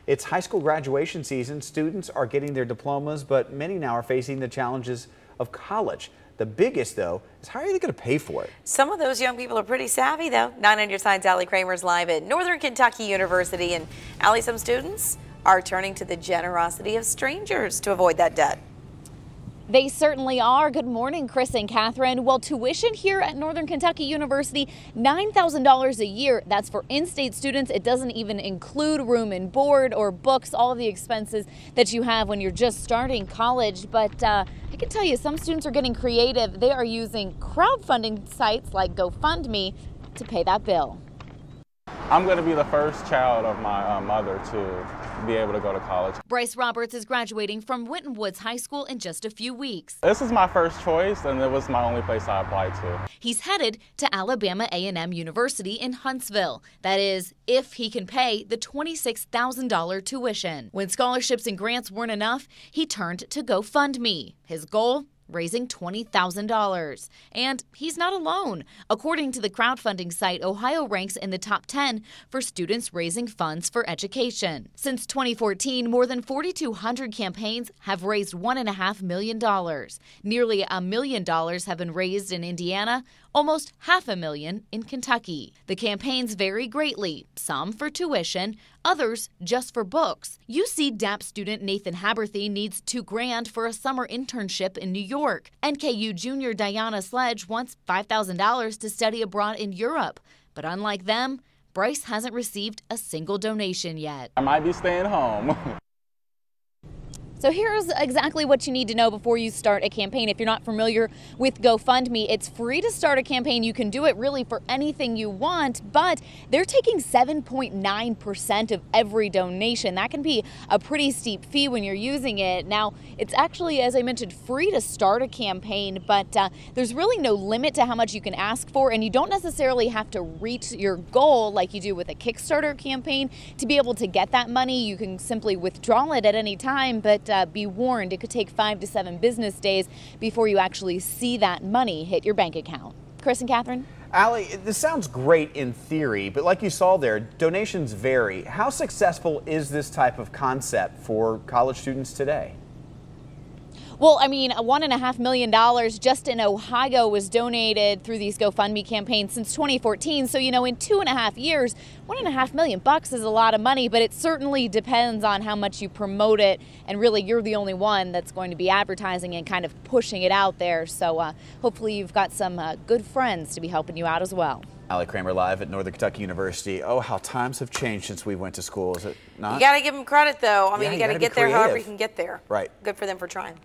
It's high school graduation season. Students are getting their diplomas, but many now are facing the challenges of college. The biggest, though, is how are they going to pay for it? Some of those young people are pretty savvy, though. 9 on your side's Allie Kramer's live at Northern Kentucky University. And Allie, some students are turning to the generosity of strangers to avoid that debt. They certainly are. Good morning, Chris and Catherine. Well, tuition here at Northern Kentucky University, $9,000 a year. That's for in-state students. It doesn't even include room and board or books, all of the expenses that you have when you're just starting college. But I can tell you, some students are getting creative. They are using crowdfunding sites like GoFundMe to pay that bill. I'm going to be the first child of my mother to be able to go to college. Bryce Roberts is graduating from Winton Woods High School in just a few weeks. This is my first choice, and it was my only place I applied to. He's headed to Alabama A&M University in Huntsville. That is, if he can pay the $26,000 tuition. When scholarships and grants weren't enough, he turned to GoFundMe. His goal? Raising $20,000. And he's not alone. According to the crowdfunding site, Ohio ranks in the top 10 for students raising funds for education. Since 2014, more than 4,200 campaigns have raised $1.5 million. Nearly $1 million have been raised in Indiana, almost $500,000 in Kentucky. The campaigns vary greatly, some for tuition, others just for books. UC DAP student Nathan Haberthy needs $2,000 for a summer internship in New York. NKU junior Diana Sledge wants $5,000 to study abroad in Europe. But unlike them, Bryce hasn't received a single donation yet. I might be staying home. So here's exactly what you need to know before you start a campaign. If you're not familiar with GoFundMe, it's free to start a campaign. You can do it really for anything you want, but they're taking 7.9% of every donation. That can be a pretty steep fee when you're using it. Now, it's actually, as I mentioned, free to start a campaign, but there's really no limit to how much you can ask for, and you don't necessarily have to reach your goal like you do with a Kickstarter campaign to be able to get that money. You can simply withdraw it at any time, but be warned, it could take 5 to 7 business days before you actually see that money hit your bank account. Chris and Catherine? Allie, this sounds great in theory, but like you saw there, donations vary. How successful is this type of concept for college students today? Well, I mean, $1.5 million just in Ohio was donated through these GoFundMe campaigns since 2014. So, you know, in 2.5 years, $1.5 million is a lot of money, but it certainly depends on how much you promote it. And really, you're the only one that's going to be advertising and kind of pushing it out there. So hopefully you've got some good friends to be helping you out as well. Allie Kramer live at Northern Kentucky University. Oh, how times have changed since we went to school, is it not? You got to give them credit, though. I mean, you got to get there however you can get there. Right. Good for them for trying.